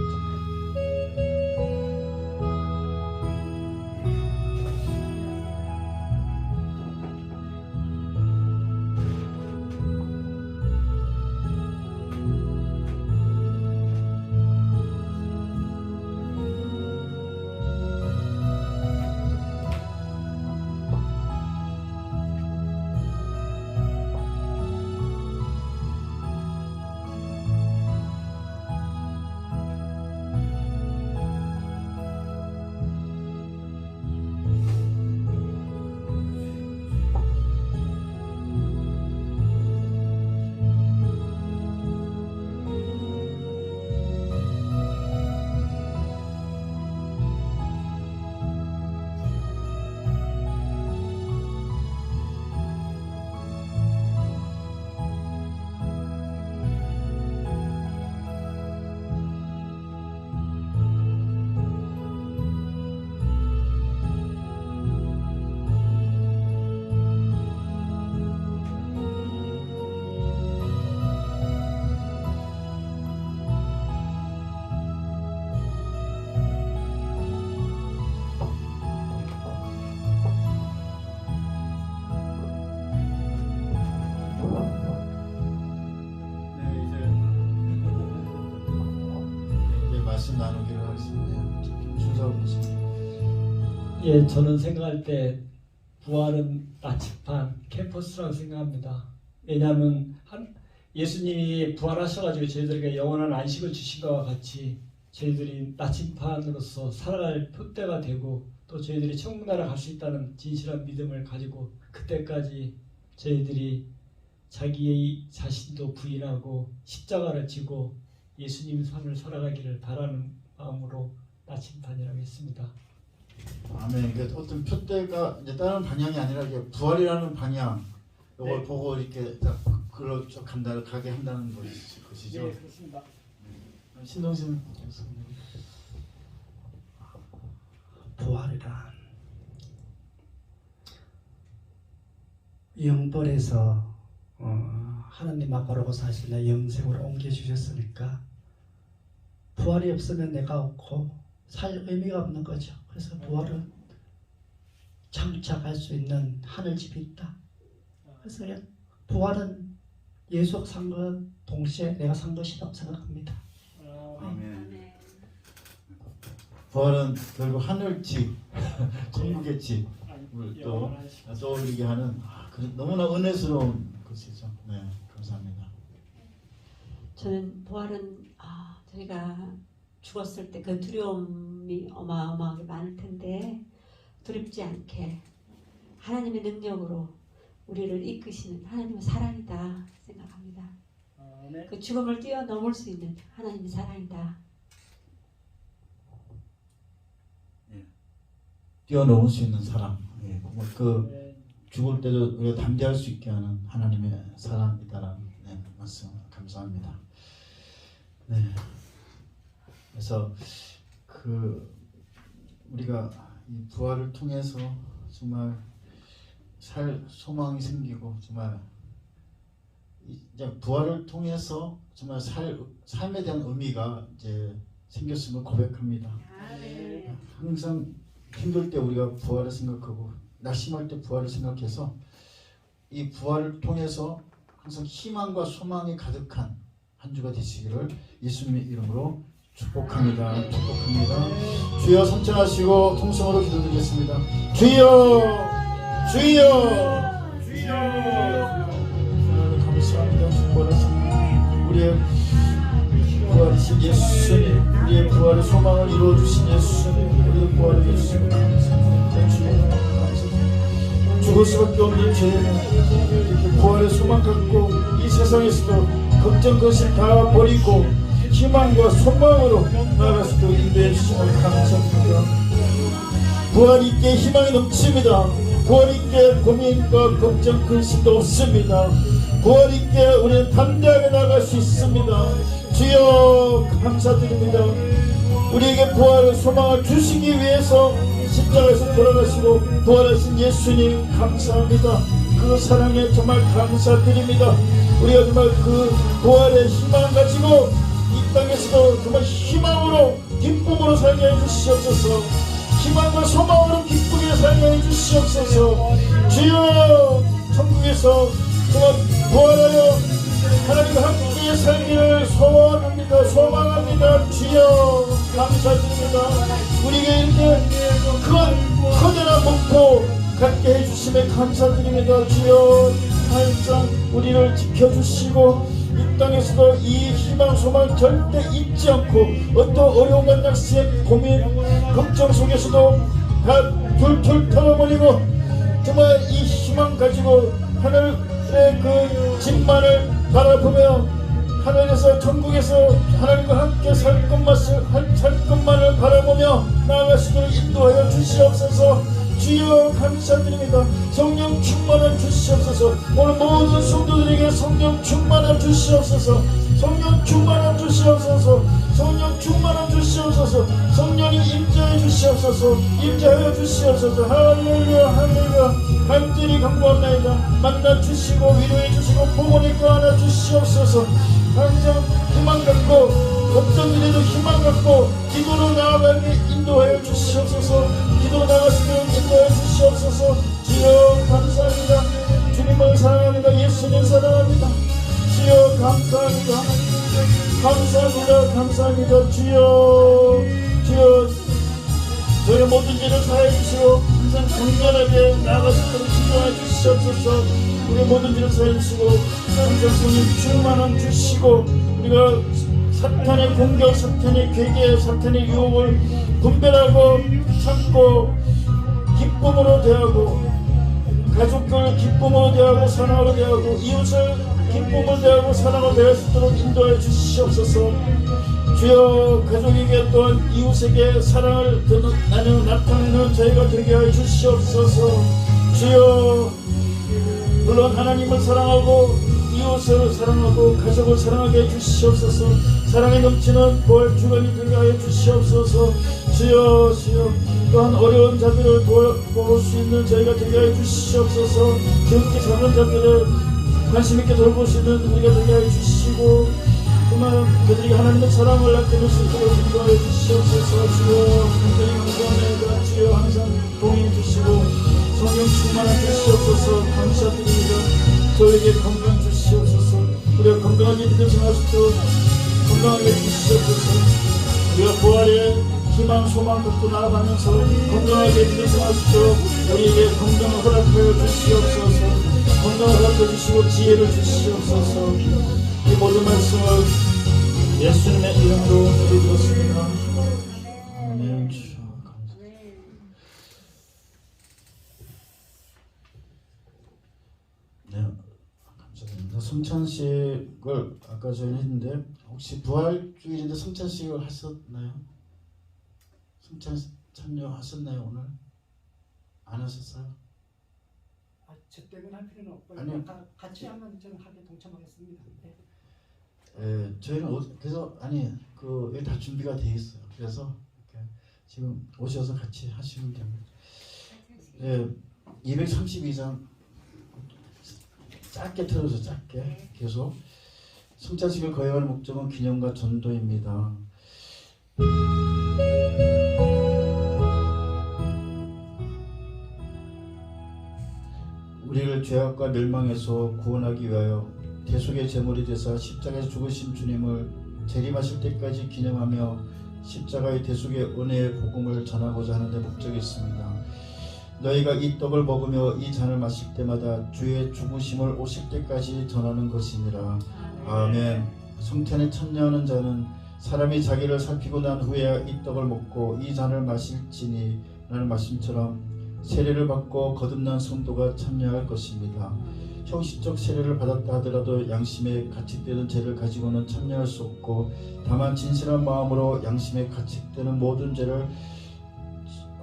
말씀 나누기를 하겠습니다. 순서로 보십니다. 예, 저는 생각할 때 부활은 나침반 캠퍼스라고 생각합니다. 왜냐하면 예수님이 부활하셔가지고 저희들에게 영원한 안식을 주신 것과 같이 저희들이 나침반으로서 살아갈 표대가 되고 또 저희들이 천국 나라 갈 수 있다는 진실한 믿음을 가지고 그때까지 저희들이 자기의 자신도 부인하고 십자가를 지고 예수님 삶을 살아가기를 바라는 마음으로 나침반이라고 했습니다. 아멘. 그러니까 어떤 표대가 이제 다른 방향이 아니라 이게 부활이라는 방향 이걸 네. 보고 이렇게 딱 그걸 쭉 가게 한다는 것이죠. 네, 그렇습니다. 신동신 부활이란 영벌에서 하나님 아빠라고 사실은 영생으로 옮겨주셨으니까 부활이 없으면 내가 없고 살 의미가 없는 거죠. 그래서 부활은 장착할 수 있는 하늘집이 있다. 그래서 그냥 부활은 예수가 산 것 동시에 내가 산 것이라고 생각합니다. 아멘. 부활은 결국 하늘집, 천국의 집을 또 떠올리게 하는 너무나 은혜스러운 것이죠. 네, 감사합니다. 저는 부활은 저희가 죽었을 때 그 두려움이 어마어마하게 많을 텐데 두렵지 않게 하나님의 능력으로 우리를 이끄시는 하나님의 사랑이다 생각합니다. 그 죽음을 뛰어넘을 수 있는 하나님의 사랑이다. 뛰어넘을 수 있는 사랑, 그 죽을 때도 우리가 담대할 수 있게 하는 하나님의 사랑이다라는 말씀 감사합니다. 네, 그래서 우리가 이 부활을 통해서 정말 살 소망이 생기고 정말 이제 부활을 통해서 정말 삶에 대한 의미가 이제 생겼음을 고백합니다. 항상 힘들 때 우리가 부활을 생각하고 낙심할 때 부활을 생각해서 이 부활을 통해서 항상 희망과 소망이 가득한 한 주가 되시기를 예수님의 이름으로 축복합니다. 주여 선창하시고 통성으로 기도드리겠습니다. 주여 주여 주여. 감사합니다. 축복하사 우리의 부활이신 예수님, 우리의 부활의 소망을 이루어주신 예수님, 우리의 부활을 예수님 감사합니다. 주님 감사합니다. 죽을 수밖에 없는 죄는 이렇게 부활의 소망 갖고 이 세상에서도 걱정 것을 다 버리고 희망과 소망으로 나아갈 수 있도록 인도해 주시면 감사합니다. 부활 있게 희망이 넘칩니다. 부활 있게 고민과 걱정 근심도 없습니다. 부활 있게 우리는 담대하게 나아갈 수 있습니다. 주여 감사드립니다. 우리에게 부활의 소망을 주시기 위해서 십자가에서 돌아가시고 부활하신 예수님 감사합니다. 그 사랑에 정말 감사드립니다. 우리가 정말 그 부활의 희망을 가지고 이 땅에서도 정말 희망으로 기쁨으로 살게 해주시옵소서. 희망과 소망으로 기쁘게 살게 해주시옵소서. 주여 천국에서 정말 부활하여 하나님과 함께 살기를 소원합니다. 소망합니다. 주여 감사드립니다. 우리에게 이렇게 큰 커다란 목표 갖게 해주심에 감사드립니다. 주여 항상 우리를 지켜주시고 이 땅에서도 이 희망 소망 절대 잊지 않고 어떤 어려움과 낙심 고민 걱정 속에서도 다 툴툴 털어버리고 정말 이 희망 가지고 하늘의 그 집만을 바라보며 하늘에서 천국에서 하나님과 함께 살 것만을 바라보며 나아갈 수 있도록 인도하여 주시옵소서. 주여 감사드립니다. 성령 충만함 주시옵소서. 오늘 모든 성도들에게 성령 충만함 주시옵소서. 성령 충만함 주시옵소서. 성령 충만함 주시옵소서. 성령님 임재해 주시옵소서. 임재하여 주시옵소서. 할렐루야 할렐루야. 간절히 간구합니다. 만나 주시고 위로해 주시고 복원에 껴안아 주시옵소서. 항상 희망 갖고 어떤 일에도 희망 갖고 기도로 나아가게 인도하여 주시옵소서. 기도로 나갈 수 있도록 인도하여 주시옵소서. 주여 감사합니다. 주님을 사랑합니다. 예수님 사랑합니다. 주여 감사합니다. 감사합니다. 감사합니다. 주여 저희 모든 일을 사해 주시고 항상 강렬하게 나아갈 수 있도록 인도하여 주시옵소서. 우리 모든 일을 사해 주시고 항상 성령 충만함 주시고 우리가 사탄의 공격, 사탄의 괴계, 사탄의 유혹을 분별하고 참고 기쁨으로 대하고 가족들 기쁨으로 대하고 사랑으로 대하고 이웃을 기쁨으로 대하고 사랑으로 대할 수 있도록 인도해 주시옵소서. 주여 가족에게 또한 이웃에게 사랑을 나타내는 저희가 되게 하여 주시옵소서. 주여 물론 하나님을 사랑하고 이웃을 사랑하고 가족을 사랑하게 해주시옵소서. 사랑에 넘치는 부활 주간이 되게 하여 주시옵소서. 주여 또한 어려운 자들을 도울 수 있는 저희가 되게 하여 주시옵소서. 기억기 작은 자들을 관심 있게 돌볼 수 있는 우리가 되게 하여 주시고 정말 그들이 하나님의 사랑을 나타낼 수 있도록 인도하여 주시옵소서. 주여 간절히 감사합니다. 주여 항상 동행해 주시고 성령 충만해 주시옵소서. 감사드립니다. 저에게 건강 주시옵소서. 우리가 건강하게 믿음 생활할 수 있도록 건강하게 주시옵소서. 우리가 부활의 희망 소망 갖고 나아가면서 건강하게 인생할 수 있도록 우리에게 건강을 허락하여 주시옵소서. 건강을 허락해 주시고 지혜를 주시옵소서. 이 모든 말씀을 예수님의 이름으로 드리겠습니다. 아멘. 주여 감사합니다. 네, 감사드립니다. 성찬식을 아까 전에 했는데 혹시 부활주일인데 성찬식을 하셨나요? 성찬 참여하셨나요 오늘? 안 하셨어요? 저 때문에 할 필요는 없고요. 아니요. 같이 하면 저는 하게 동참하겠습니다. 네. 저희는 그래서 그 여기 다 준비가 돼 있어요. 그래서 이렇게 지금 오셔서 같이 하시면 됩니다. 232장 짧게 틀어서 짧게 계속. 성찬식을 거행하는 목적은 기념과 전도입니다. 우리를 죄악과 멸망에서 구원하기 위하여 대속의 제물이 되사 십자가에서 죽으신 주님을 재림하실 때까지 기념하며 십자가의 대속의 은혜의 복음을 전하고자 하는 데 목적이 있습니다. 너희가 이 떡을 먹으며 이 잔을 마실 때마다 주의 죽으심을 오실 때까지 전하는 것이니라. 아멘. 성찬에 참여하는 자는 사람이 자기를 살피고 난 후에야 이 떡을 먹고 이 잔을 마실지니 라는 말씀처럼 세례를 받고 거듭난 성도가 참여할 것입니다. 형식적 세례를 받았다 하더라도 양심에 가책되는 죄를 가지고는 참여할 수 없고 다만 진실한 마음으로 양심에 가책되는 모든 죄를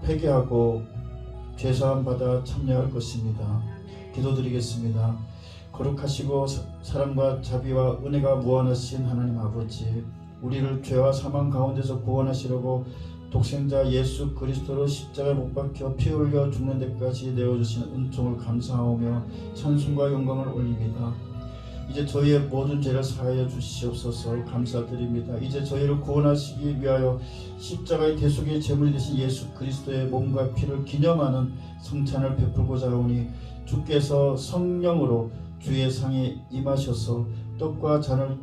회개하고 죄사함 받아 참여할 것입니다. 기도드리겠습니다. 거룩하시고 사랑과 자비와 은혜가 무한하신 하나님 아버지, 우리를 죄와 사망 가운데서 구원하시려고 독생자 예수 그리스도로 십자가에 못 박혀 피 흘려 죽는 데까지 내어주신 은총을 감사하며 찬송과 영광을 올립니다. 이제 저희의 모든 죄를 사하여 주시옵소서. 감사드립니다. 이제 저희를 구원하시기 위하여 십자가의 대속의 제물이 되신 예수 그리스도의 몸과 피를 기념하는 성찬을 베풀고자 하오니 주께서 성령으로 주의 상에 임하셔서 떡과 잔을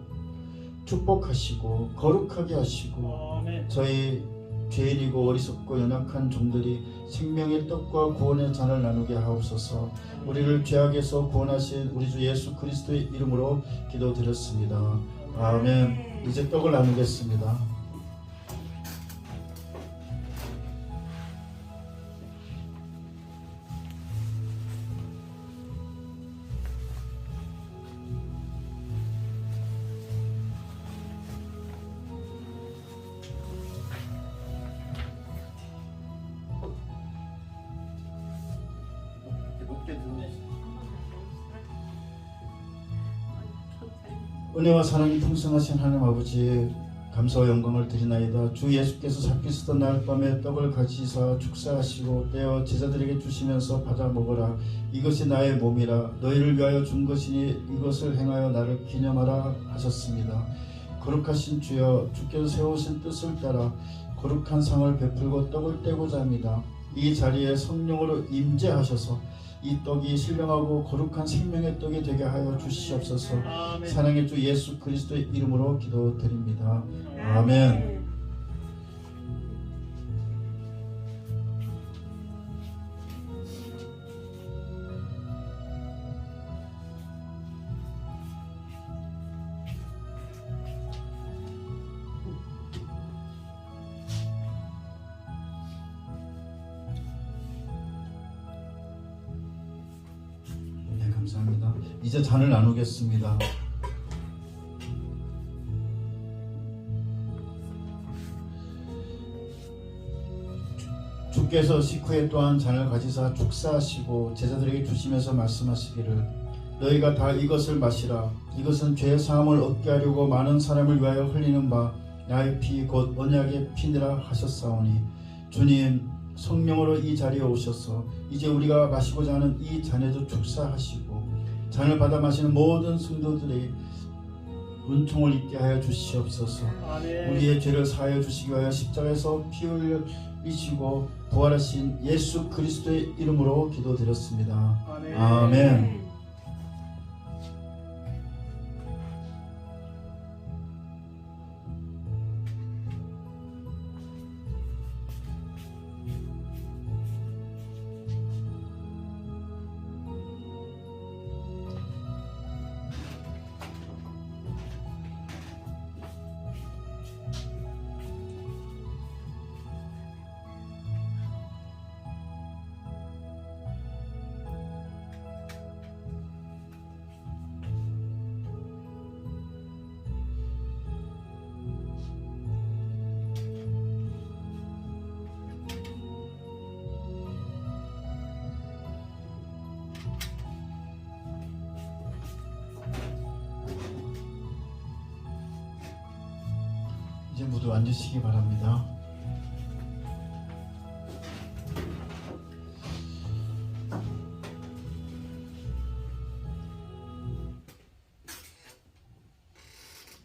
축복하시고 거룩하게 하시고 저희 죄인이고 어리석고 연약한 종들이 생명의 떡과 구원의 잔을 나누게 하옵소서. 우리를 죄악에서 구원하신 우리 주 예수 그리스도의 이름으로 기도드렸습니다. 아멘. 이제 떡을 나누겠습니다. 은혜와 사랑이 풍성하신 하나님 아버지, 감사와 영광을 드리나이다. 주 예수께서 살피시던 날 밤에 떡을 가지사 축사하시고 떼어 제자들에게 주시면서 받아 먹어라. 이것이 나의 몸이라. 너희를 위하여 준 것이니 이것을 행하여 나를 기념하라 하셨습니다. 거룩하신 주여, 주께서 세우신 뜻을 따라 거룩한 상을 베풀고 떡을 떼고자 합니다. 이 자리에 성령으로 임재하셔서 이 떡이 신령하고 거룩한 생명의 떡이 되게 하여 주시옵소서. 사랑의 주 예수 그리스도의 이름으로 기도드립니다. 아멘. 감사합니다. 이제 잔을 나누겠습니다. 주께서 식후에 또한 잔을 가지사 축사하시고 제자들에게 주시면서 말씀하시기를 너희가 다 이것을 마시라. 이것은 죄 사함을 얻게 하려고 많은 사람을 위하여 흘리는 바 나의 피 곧 언약의 피니라 하셨사오니 주님 성령으로 이 자리에 오셔서 이제 우리가 마시고자 하는 이 잔에도 축사하시고 잔을 받아 마시는 모든 성도들의 은총을 입게 하여 주시옵소서. 우리의 죄를 사하여 주시기 위하여 십자가에서 피 흘리시고 부활하신 예수 그리스도의 이름으로 기도드렸습니다. 아멘. 이제 모두 앉으시기 바랍니다.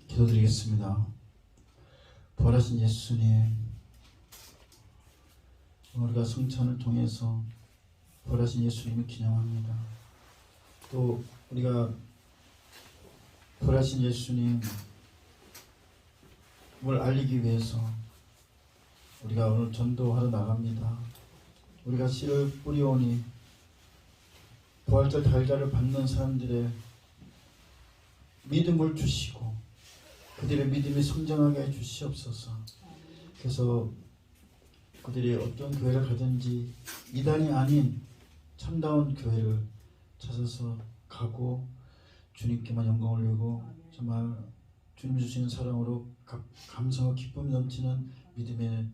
기도드리겠습니다. 부활하신 예수님, 우리가 성찬을 통해서 부활하신 예수님을 기념합니다. 또 우리가 부활하신 예수님을 알리기 위해서 우리가 오늘 전도하러 나갑니다. 우리가 씨를 뿌리오니 부활절 달걀을 받는 사람들의 믿음을 주시고 그들의 믿음이 성장하게 해 주시옵소서. 그래서 그들이 어떤 교회를 가든지 이단이 아닌 참다운 교회를 찾아서 가고 주님께만 영광 올리고 정말 주님 주시는 사랑으로 감사와 기쁨이 넘치는 믿음의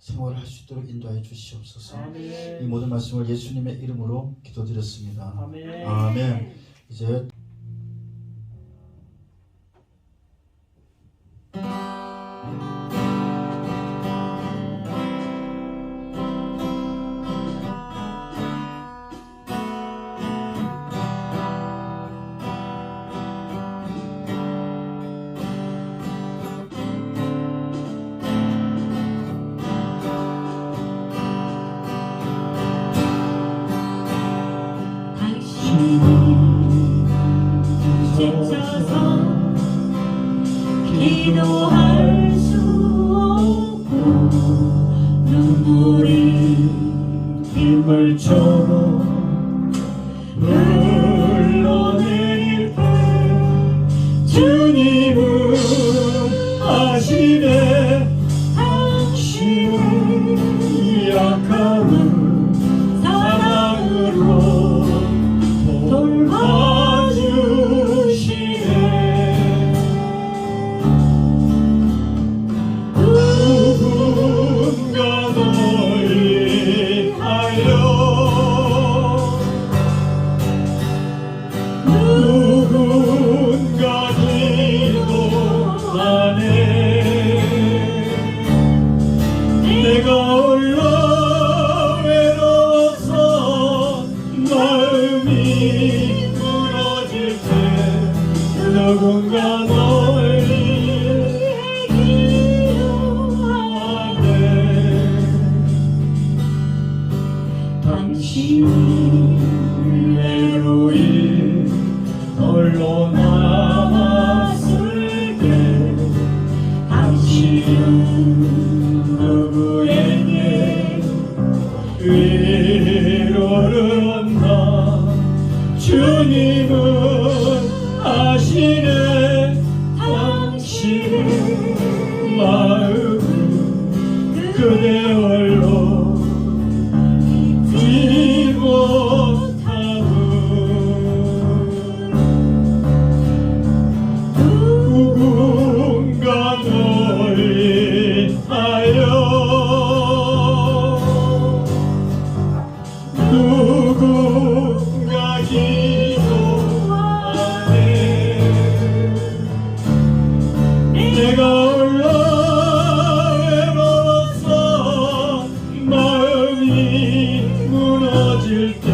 생활을 할 수 있도록 인도하여 주시옵소서. 아멘. 이 모든 말씀을 예수님의 이름으로 기도드렸습니다. 아멘. 아멘. 이제 지쳐서 기도할 수 없고 눈물이 빗물처럼 흘러내릴 때 주님은 아시네. 당신의 약함을 사랑으로 돌봐주시네. 누군가 널 위하여 누군가 기도하네. 내가 홀로 외로워서 마음이 무너질 때 누군가 널 위해 기도하네. 당신이 외로이 홀로 남았을 때 당신은 누구에게 위로를 얻나. 주님은 아시네. 당신의 마음을 그대 홀로 잊지 못함은 누군가 널 위하여 누군가 기도하네. 내가 홀로 외로워서 마음이 무너질 때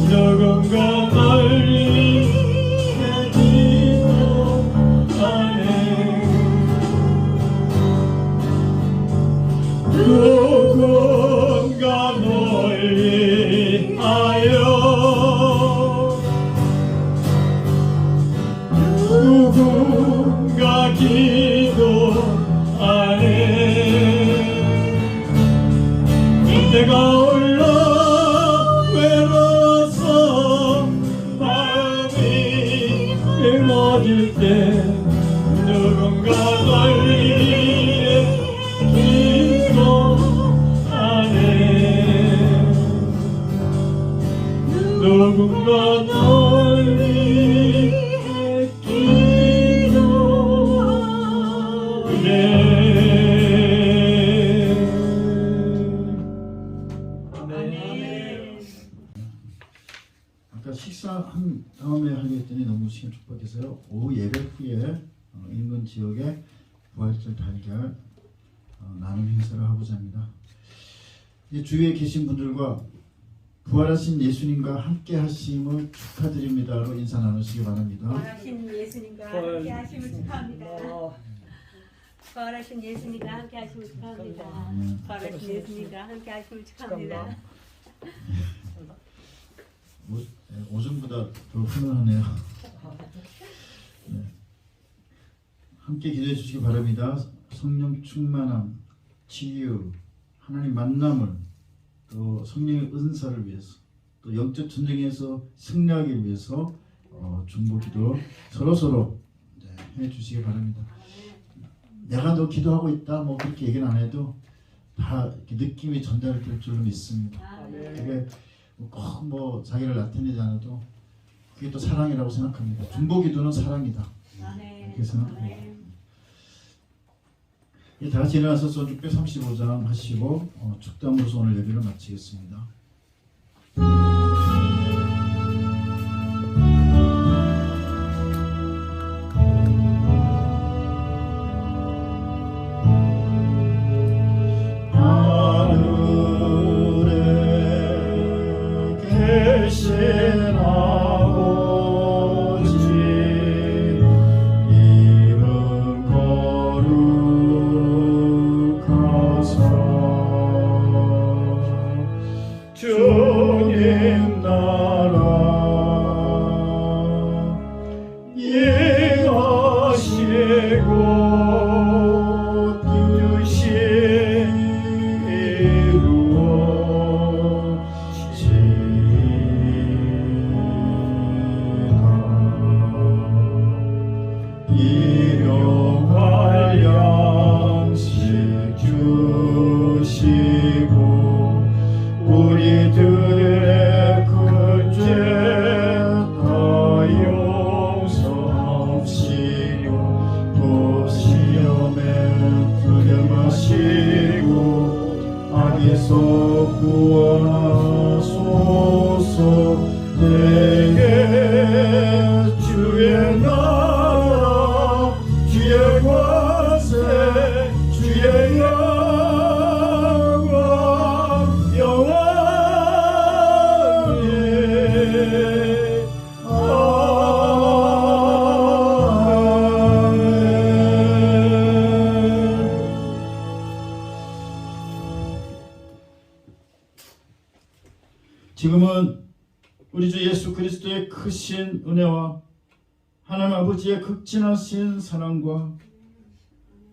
누군가 널 위해 기도하네. 누군가 널 위하여 누군가 기도하네. 내가 홀로 외로워서 마음이 무너질 때 누군가 널 위해 기도하네. 누군가 널 위해 기도하네. 아까 식사한 다음에 하려 했더니 너무 시간 촉박해서요. 오후 예배 후에 인근 지역에 부활절 달걀 나눔 행사를 하고자 합니다. 이 주위에 계신 분들과 부활하신 예수님과 함께 하심을 축하드립니다로 인사 나누시기 바랍니다. 부활하신 예수님과 함께 하심을 축하합니다. 부활하신 예수님과 함께 하심을 축하합니다. 부활하신 예수님과 함께 하심을 축하합니다. 오전보다 더 훈훈하네요. 네. 함께 기도해 주시기 바랍니다. 성령 충만함, 치유, 하나님 만남을, 또 성령의 은사를 위해서, 또 영적 전쟁에서 승리하기 위해서 중보기도 서로 해 주시기 바랍니다. 내가 너 기도하고 있다 뭐 그렇게 얘기는 안 해도 다 이렇게 느낌이 전달될 줄로 믿습니다. 그게 꼭 뭐 자기를 나타내지 않아도 그게 또 사랑이라고 생각합니다. 중보기도는 사랑이다. 이렇게 생각합니다. 다 같이 일어나서 635장 하시고 축담으로서 오늘 예배를 마치겠습니다. 주님 나라 예하시고 뜻이 이루어지다 일용할 양식 주시고 우리들의 큰 죄 다 용서하시고 또 시험에 들여마시고 악에서 구원하소서. 내게 주의 나라 주의 권세 주의 영광 영원히 아멘. 지금은 우리 주 예수 그리스도의 크신 은혜와 하나님 아버지의 극진하신 사랑과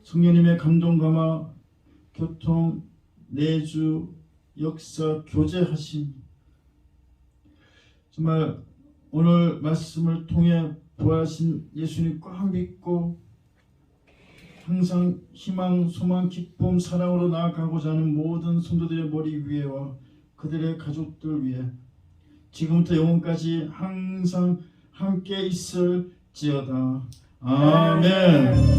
성령님의 감동 감화 교통 내주 역사 교제하심, 정말 오늘 말씀을 통해 부활하신 예수님 꽉 믿고 항상 희망, 소망, 기쁨, 사랑으로 나아가고자 하는 모든 성도들의 머리 위에와 그들의 가족들 위에 지금부터 영원까지 항상 함께 있을지어다. 아멘.